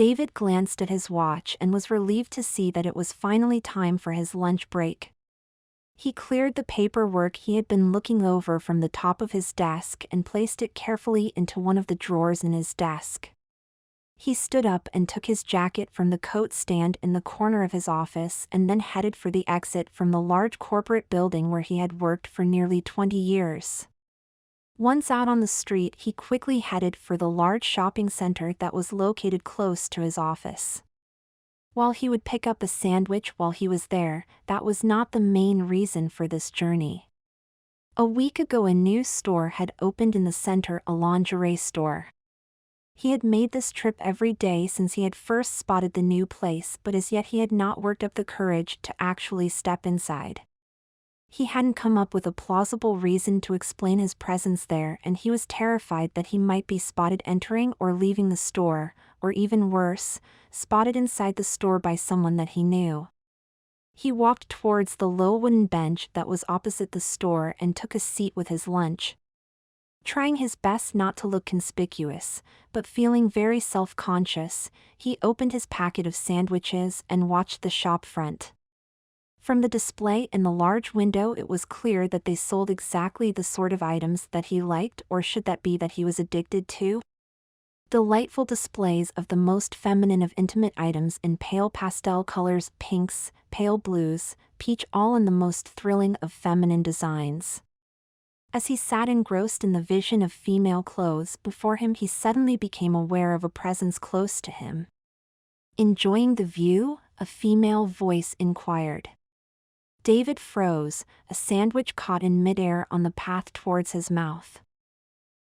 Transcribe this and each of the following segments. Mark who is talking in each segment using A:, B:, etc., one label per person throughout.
A: David glanced at his watch and was relieved to see that it was finally time for his lunch break. He cleared the paperwork he had been looking over from the top of his desk and placed it carefully into one of the drawers in his desk. He stood up and took his jacket from the coat stand in the corner of his office and then headed for the exit from the large corporate building where he had worked for nearly 20 years. Once out on the street, he quickly headed for the large shopping center that was located close to his office. While he would pick up a sandwich while he was there, that was not the main reason for this journey. A week ago, a new store had opened in the center, a lingerie store. He had made this trip every day since he had first spotted the new place, but as yet he had not worked up the courage to actually step inside. He hadn't come up with a plausible reason to explain his presence there, and he was terrified that he might be spotted entering or leaving the store, or even worse, spotted inside the store by someone that he knew. He walked towards the low wooden bench that was opposite the store and took a seat with his lunch. Trying his best not to look conspicuous, but feeling very self-conscious, he opened his packet of sandwiches and watched the shop front. From the display in the large window, it was clear that they sold exactly the sort of items that he liked, or should that be that he was addicted to? Delightful displays of the most feminine of intimate items in pale pastel colors, pinks, pale blues, peach, all in the most thrilling of feminine designs. As he sat engrossed in the vision of female clothes before him, he suddenly became aware of a presence close to him. "Enjoying the view?" a female voice inquired. David froze, a sandwich caught in midair on the path towards his mouth.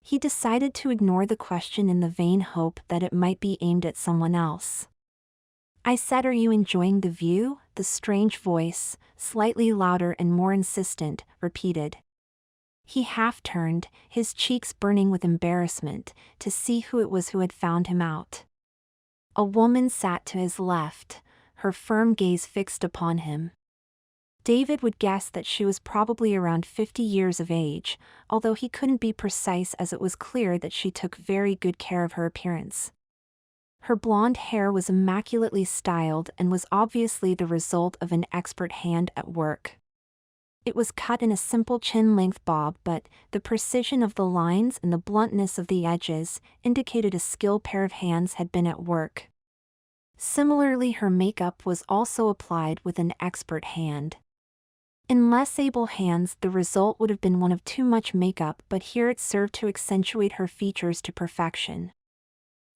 A: He decided to ignore the question in the vain hope that it might be aimed at someone else. "I said, are you enjoying the view?" the strange voice, slightly louder and more insistent, repeated. He half turned, his cheeks burning with embarrassment, to see who it was who had found him out. A woman sat to his left, her firm gaze fixed upon him. David would guess that she was probably around 50 years of age, although he couldn't be precise as it was clear that she took very good care of her appearance. Her blonde hair was immaculately styled and was obviously the result of an expert hand at work. It was cut in a simple chin-length bob, but the precision of the lines and the bluntness of the edges indicated a skilled pair of hands had been at work. Similarly, her makeup was also applied with an expert hand. In less able hands, the result would have been one of too much makeup, but here it served to accentuate her features to perfection.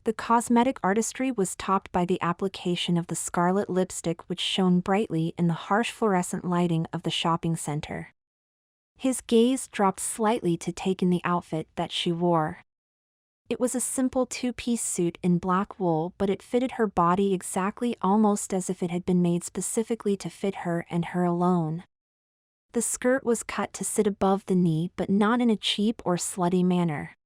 A: The cosmetic artistry was topped by the application of the scarlet lipstick, which shone brightly in the harsh fluorescent lighting of the shopping center. His gaze dropped slightly to take in the outfit that she wore. It was a simple two-piece suit in black wool, but it fitted her body exactly, almost as if it had been made specifically to fit her and her alone. The skirt was cut to sit above the knee, but not in a cheap or slutty manner.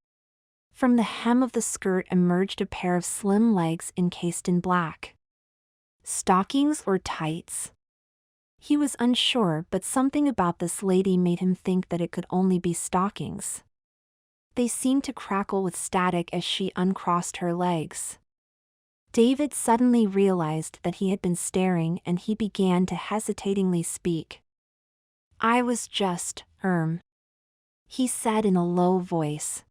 A: From the hem of the skirt emerged a pair of slim legs encased in black. Stockings or tights? He was unsure, but something about this lady made him think that it could only be stockings. They seemed to crackle with static as she uncrossed her legs. David suddenly realized that he had been staring, and he began to hesitatingly speak. "I was just, he said in a low voice.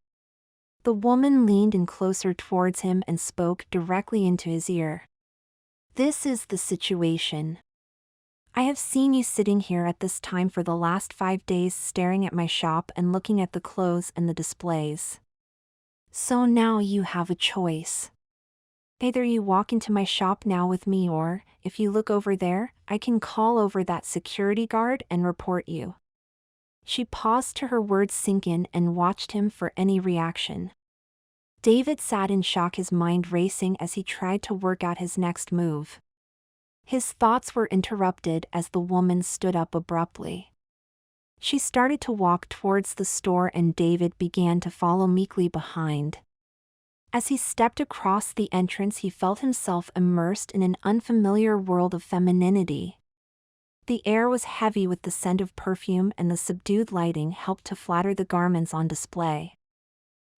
A: The woman leaned in closer towards him and spoke directly into his ear. "This is the situation. I have seen you sitting here at this time for the last 5 days, staring at my shop and looking at the clothes and the displays. So now you have a choice. Either you walk into my shop now with me, or, if you look over there, I can call over that security guard and report you." She paused to her words sink in and watched him for any reaction. David sat in shock, his mind racing as he tried to work out his next move. His thoughts were interrupted as the woman stood up abruptly. She started to walk towards the store, and David began to follow meekly behind. As he stepped across the entrance, he felt himself immersed in an unfamiliar world of femininity. The air was heavy with the scent of perfume, and the subdued lighting helped to flatter the garments on display.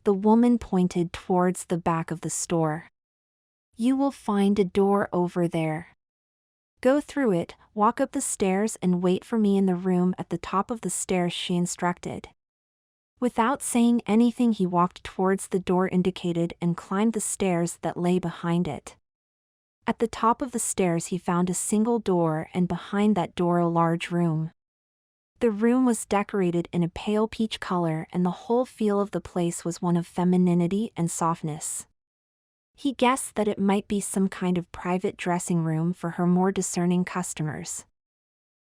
A: The woman pointed towards the back of the store. You will find a door over there. Go through it, walk up the stairs and wait for me in the room at the top of the stairs," she instructed. Without saying anything, he walked towards the door indicated and climbed the stairs that lay behind it. At the top of the stairs he found a single door, and behind that door a large room. The room was decorated in a pale peach color, and the whole feel of the place was one of femininity and softness. He guessed that it might be some kind of private dressing room for her more discerning customers.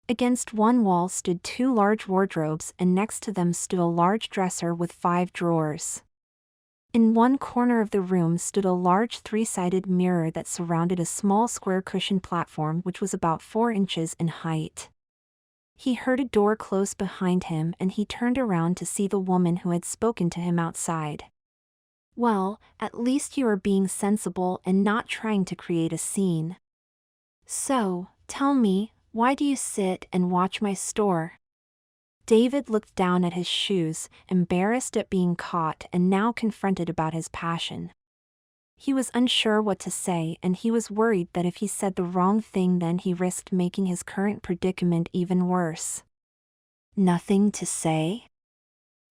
A: Against one wall stood 2 large wardrobes, and next to them stood a large dresser with 5 drawers. In one corner of the room stood a large 3-sided mirror that surrounded a small square cushioned platform which was about 4 inches in height. He heard a door close behind him, and he turned around to see the woman who had spoken to him outside. "Well, at least you are being sensible and not trying to create a scene. So, tell me, why do you sit and watch my store?" David looked down at his shoes, embarrassed at being caught and now confronted about his passion. He was unsure what to say, and he was worried that if he said the wrong thing then he risked making his current predicament even worse. "Nothing to say?"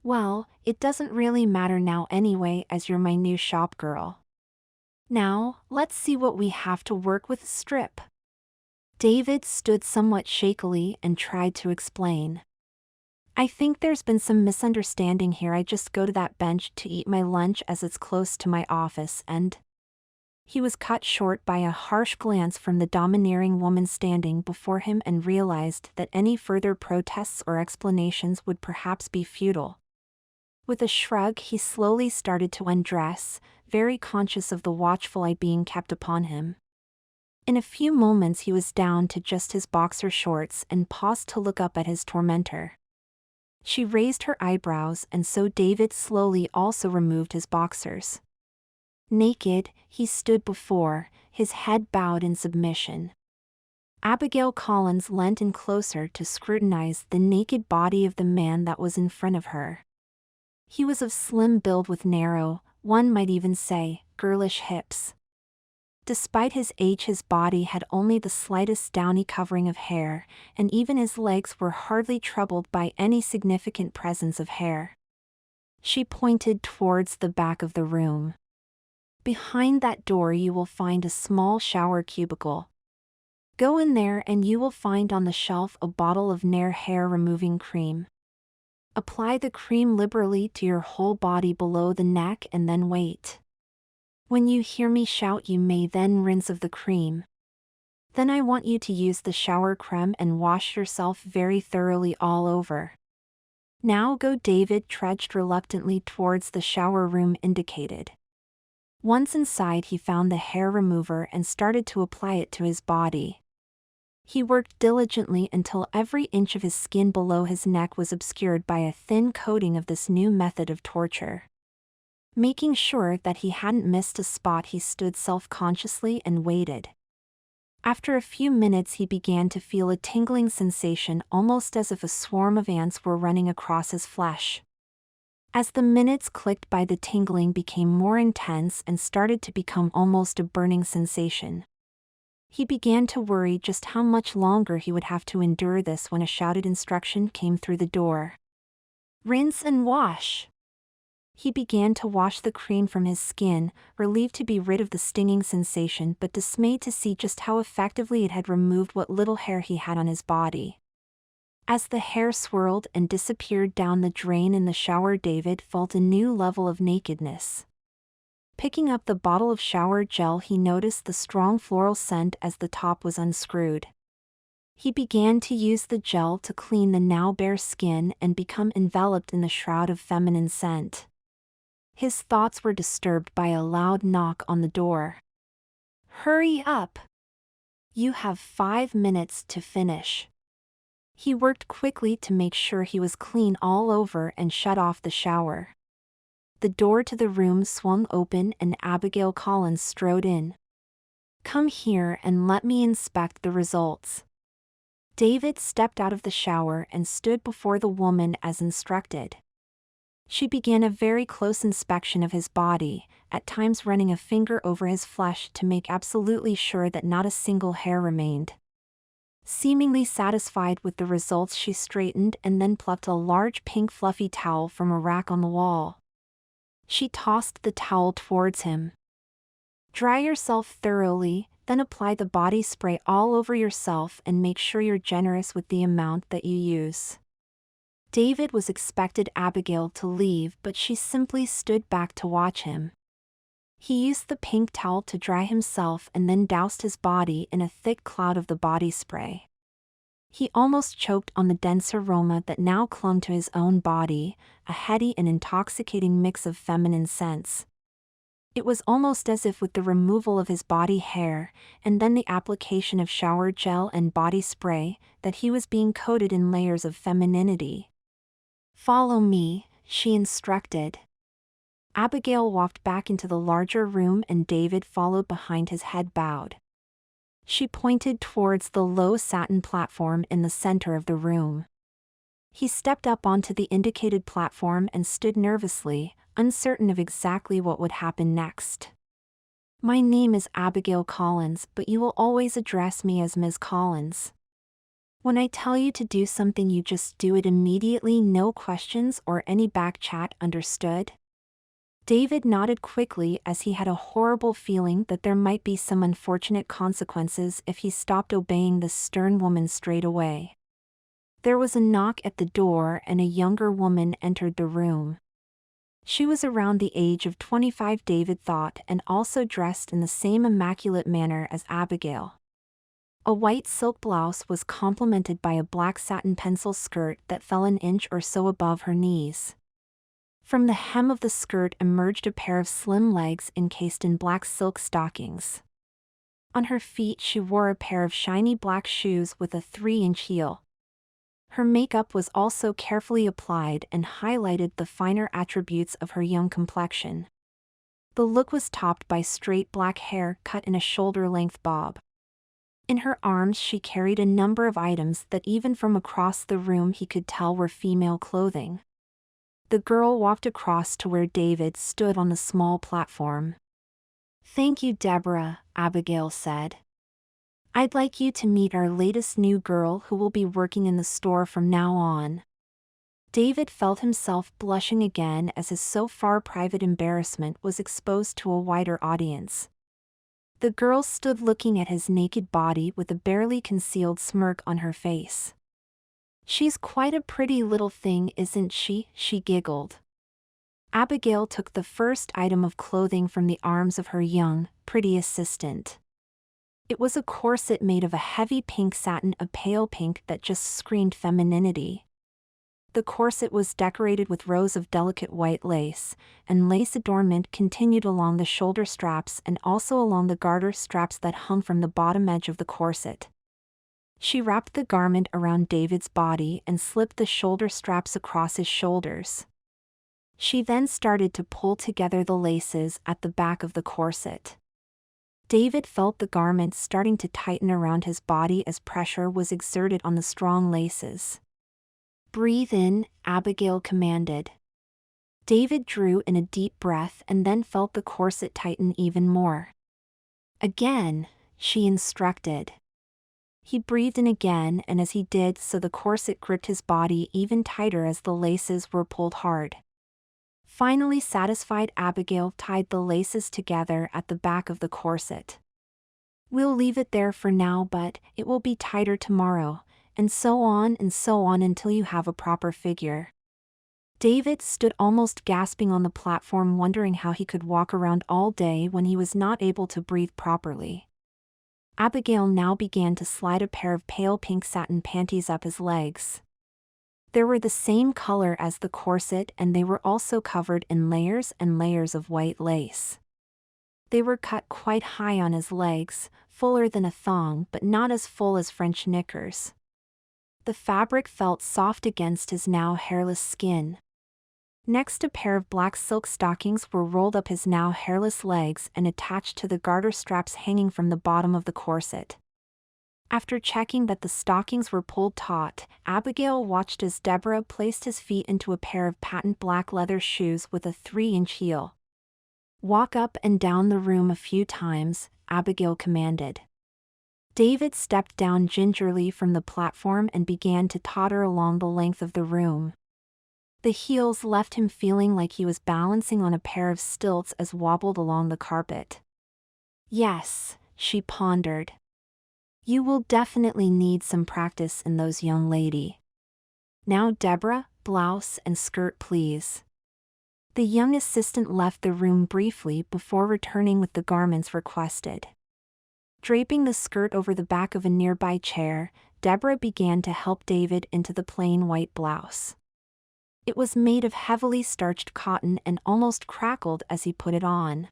A: "Well, it doesn't really matter now anyway, as you're my new shop girl. Now, let's see what we have to work with. Strip." David stood somewhat shakily and tried to explain. "I think there's been some misunderstanding here. I just go to that bench to eat my lunch as it's close to my office and—" He was cut short by a harsh glance from the domineering woman standing before him and realized that any further protests or explanations would perhaps be futile. With a shrug, he slowly started to undress, very conscious of the watchful eye being kept upon him. In a few moments he was down to just his boxer shorts and paused to look up at his tormentor. She raised her eyebrows, and so David slowly also removed his boxers. Naked, he stood before, his head bowed in submission. Abigail Collins leant in closer to scrutinize the naked body of the man that was in front of her. He was of slim build with narrow, one might even say, girlish hips. Despite his age, his body had only the slightest downy covering of hair, and even his legs were hardly troubled by any significant presence of hair. She pointed towards the back of the room. "Behind that door you will find a small shower cubicle. Go in there and you will find on the shelf a bottle of Nair hair removing cream. Apply the cream liberally to your whole body below the neck and then wait. When you hear me shout you may then rinse of the cream. Then I want you to use the shower creme and wash yourself very thoroughly all over. Now go." David trudged reluctantly towards the shower room indicated. Once inside he found the hair remover and started to apply it to his body. He worked diligently until every inch of his skin below his neck was obscured by a thin coating of this new method of torture. Making sure that he hadn't missed a spot, he stood self-consciously and waited. After a few minutes he began to feel a tingling sensation, almost as if a swarm of ants were running across his flesh. As the minutes clicked by, the tingling became more intense and started to become almost a burning sensation. He began to worry just how much longer he would have to endure this when a shouted instruction came through the door. "Rinse and wash." He began to wash the cream from his skin, relieved to be rid of the stinging sensation but dismayed to see just how effectively it had removed what little hair he had on his body. As the hair swirled and disappeared down the drain in the shower, David felt a new level of nakedness. Picking up the bottle of shower gel, he noticed the strong floral scent as the top was unscrewed. He began to use the gel to clean the now bare skin and become enveloped in the shroud of feminine scent. His thoughts were disturbed by a loud knock on the door. "Hurry up! You have 5 minutes to finish." He worked quickly to make sure he was clean all over and shut off the shower. The door to the room swung open and Abigail Collins strode in. "Come here and let me inspect the results." David stepped out of the shower and stood before the woman as instructed. She began a very close inspection of his body, at times running a finger over his flesh to make absolutely sure that not a single hair remained. Seemingly satisfied with the results, she straightened and then plucked a large pink fluffy towel from a rack on the wall. She tossed the towel towards him. "Dry yourself thoroughly, then apply the body spray all over yourself and make sure you're generous with the amount that you use." David was expected Abigail to leave, but she simply stood back to watch him. He used the pink towel to dry himself and then doused his body in a thick cloud of the body spray. He almost choked on the dense aroma that now clung to his own body, a heady and intoxicating mix of feminine scents. It was almost as if with the removal of his body hair, and then the application of shower gel and body spray, that he was being coated in layers of femininity. "Follow me," she instructed. Abigail walked back into the larger room and David followed behind, his head bowed. She pointed towards the low satin platform in the center of the room. He stepped up onto the indicated platform and stood nervously, uncertain of exactly what would happen next. "My name is Abigail Collins, but you will always address me as Ms. Collins. When I tell you to do something, you just do it immediately, no questions or any back chat, understood?" David nodded quickly, as he had a horrible feeling that there might be some unfortunate consequences if he stopped obeying this stern woman straight away. There was a knock at the door and a younger woman entered the room. She was around the age of 25, David thought, and also dressed in the same immaculate manner as Abigail. A white silk blouse was complemented by a black satin pencil skirt that fell an inch or so above her knees. From the hem of the skirt emerged a pair of slim legs encased in black silk stockings. On her feet she wore a pair of shiny black shoes with a 3-inch heel. Her makeup was also carefully applied and highlighted the finer attributes of her young complexion. The look was topped by straight black hair cut in a shoulder-length bob. In her arms she carried a number of items that even from across the room he could tell were female clothing. The girl walked across to where David stood on the small platform. "Thank you, Deborah," Abigail said. "I'd like you to meet our latest new girl who will be working in the store from now on." David felt himself blushing again as his so far private embarrassment was exposed to a wider audience. The girl stood looking at his naked body with a barely concealed smirk on her face. "She's quite a pretty little thing, isn't she?" she giggled. Abigail took the first item of clothing from the arms of her young, pretty assistant. It was a corset made of a heavy pink satin, a pale pink that just screamed femininity. The corset was decorated with rows of delicate white lace, and lace adornment continued along the shoulder straps and also along the garter straps that hung from the bottom edge of the corset. She wrapped the garment around David's body and slipped the shoulder straps across his shoulders. She then started to pull together the laces at the back of the corset. David felt the garment starting to tighten around his body as pressure was exerted on the strong laces. "Breathe in," Abigail commanded. David drew in a deep breath and then felt the corset tighten even more. "Again," she instructed. He breathed in again, and as he did so the corset gripped his body even tighter as the laces were pulled hard. Finally satisfied, Abigail tied the laces together at the back of the corset. "We'll leave it there for now, but it will be tighter tomorrow," and so on until you have a proper figure. David stood almost gasping on the platform, wondering how he could walk around all day when he was not able to breathe properly. Abigail now began to slide a pair of pale pink satin panties up his legs. They were the same color as the corset and they were also covered in layers and layers of white lace. They were cut quite high on his legs, fuller than a thong but not as full as French knickers. The fabric felt soft against his now hairless skin. Next, a pair of black silk stockings were rolled up his now hairless legs and attached to the garter straps hanging from the bottom of the corset. After checking that the stockings were pulled taut, Abigail watched as Deborah placed his feet into a pair of patent black leather shoes with a 3-inch heel. "Walk up and down the room a few times," Abigail commanded. David stepped down gingerly from the platform and began to totter along the length of the room. The heels left him feeling like he was balancing on a pair of stilts as wobbled along the carpet. "Yes," she pondered. "You will definitely need some practice in those, young lady. Now Deborah, blouse and skirt please." The young assistant left the room briefly before returning with the garments requested. Draping the skirt over the back of a nearby chair, Deborah began to help David into the plain white blouse. It was made of heavily starched cotton and almost crackled as he put it on.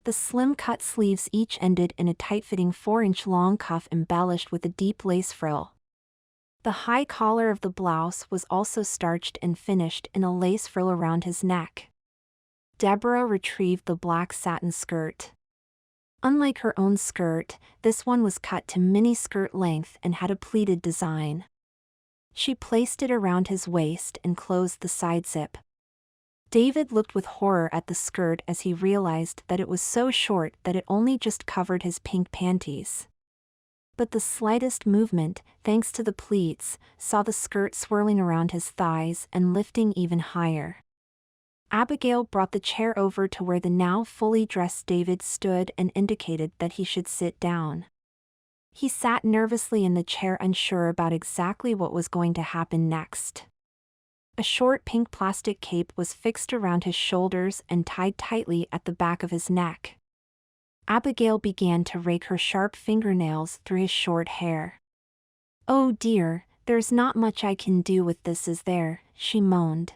A: The slim-cut sleeves each ended in a tight-fitting 4-inch long cuff embellished with a deep lace frill. The high collar of the blouse was also starched and finished in a lace frill around his neck. Deborah retrieved the black satin skirt. Unlike her own skirt, this one was cut to mini-skirt length and had a pleated design. She placed it around his waist and closed the side zip. David looked with horror at the skirt as he realized that it was so short that it only just covered his pink panties. But the slightest movement, thanks to the pleats, saw the skirt swirling around his thighs and lifting even higher. Abigail brought the chair over to where the now fully dressed David stood and indicated that he should sit down. He sat nervously in the chair, unsure about exactly what was going to happen next. A short pink plastic cape was fixed around his shoulders and tied tightly at the back of his neck. Abigail began to rake her sharp fingernails through his short hair. "Oh dear, there's not much I can do with this, is there?" she moaned.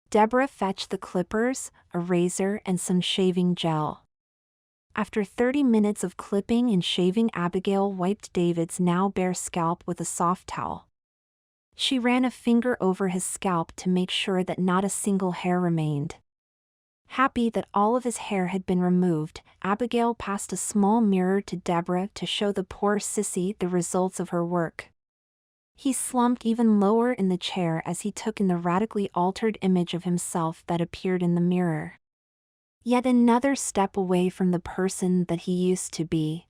A: Deborah fetched the clippers, a razor and some shaving gel. After 30 minutes of clipping and shaving, Abigail wiped David's now bare scalp with a soft towel. She ran a finger over his scalp to make sure that not a single hair remained. Happy that all of his hair had been removed, Abigail passed a small mirror to Deborah to show the poor sissy the results of her work. He slumped even lower in the chair as he took in the radically altered image of himself that appeared in the mirror. Yet another step away from the person that he used to be.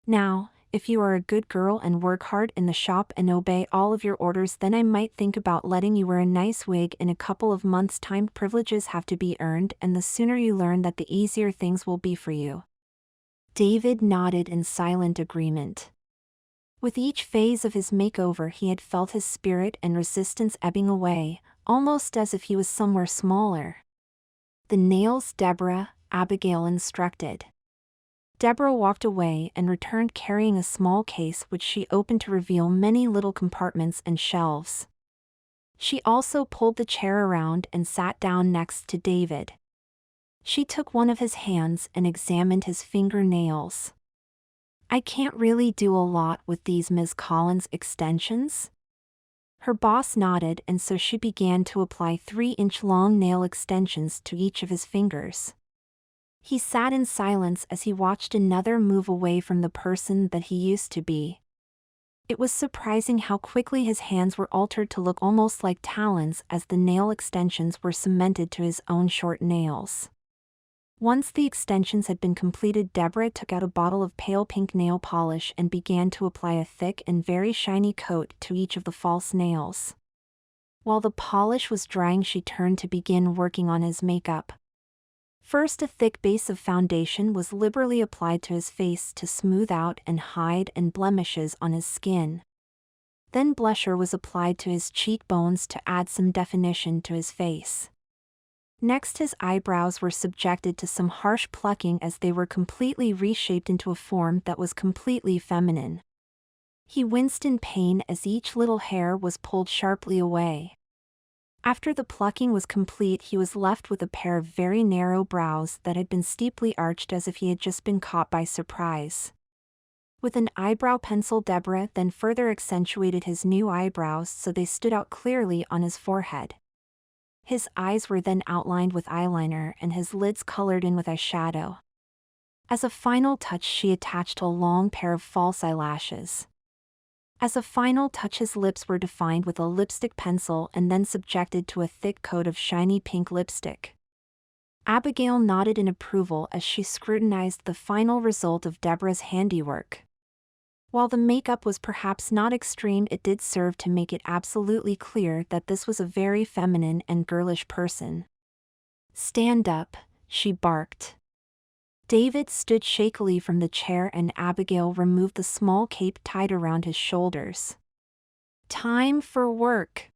A: "Now, if you are a good girl and work hard in the shop and obey all of your orders, then I might think about letting you wear a nice wig in a couple of months' time. Privileges have to be earned, and the sooner you learn that, the easier things will be for you." David nodded in silent agreement. With each phase of his makeover, he had felt his spirit and resistance ebbing away, almost as if he was somewhere smaller. "The nails, Deborah," Abigail instructed. Deborah walked away and returned carrying a small case which she opened to reveal many little compartments and shelves. She also pulled the chair around and sat down next to David. She took one of his hands and examined his fingernails. "I can't really do a lot with these, Ms. Collins' extensions?" Her boss nodded, and so she began to apply 3-inch long nail extensions to each of his fingers. He sat in silence as he watched another move away from the person that he used to be. It was surprising how quickly his hands were altered to look almost like talons as the nail extensions were cemented to his own short nails. Once the extensions had been completed, Deborah took out a bottle of pale pink nail polish and began to apply a thick and very shiny coat to each of the false nails. While the polish was drying, she turned to begin working on his makeup. First, a thick base of foundation was liberally applied to his face to smooth out and hide any blemishes on his skin. Then blusher was applied to his cheekbones to add some definition to his face. Next, his eyebrows were subjected to some harsh plucking as they were completely reshaped into a form that was completely feminine. He winced in pain as each little hair was pulled sharply away. After the plucking was complete, he was left with a pair of very narrow brows that had been steeply arched as if he had just been caught by surprise. With an eyebrow pencil, Deborah then further accentuated his new eyebrows so they stood out clearly on his forehead. His eyes were then outlined with eyeliner and his lids colored in with eyeshadow. As a final touch, she attached a long pair of false eyelashes. As a final touch, his lips were defined with a lipstick pencil and then subjected to a thick coat of shiny pink lipstick. Abigail nodded in approval as she scrutinized the final result of Deborah's handiwork. While the makeup was perhaps not extreme, it did serve to make it absolutely clear that this was a very feminine and girlish person. "Stand up," she barked. David stood shakily from the chair and Abigail removed the small cape tied around his shoulders. "Time for work."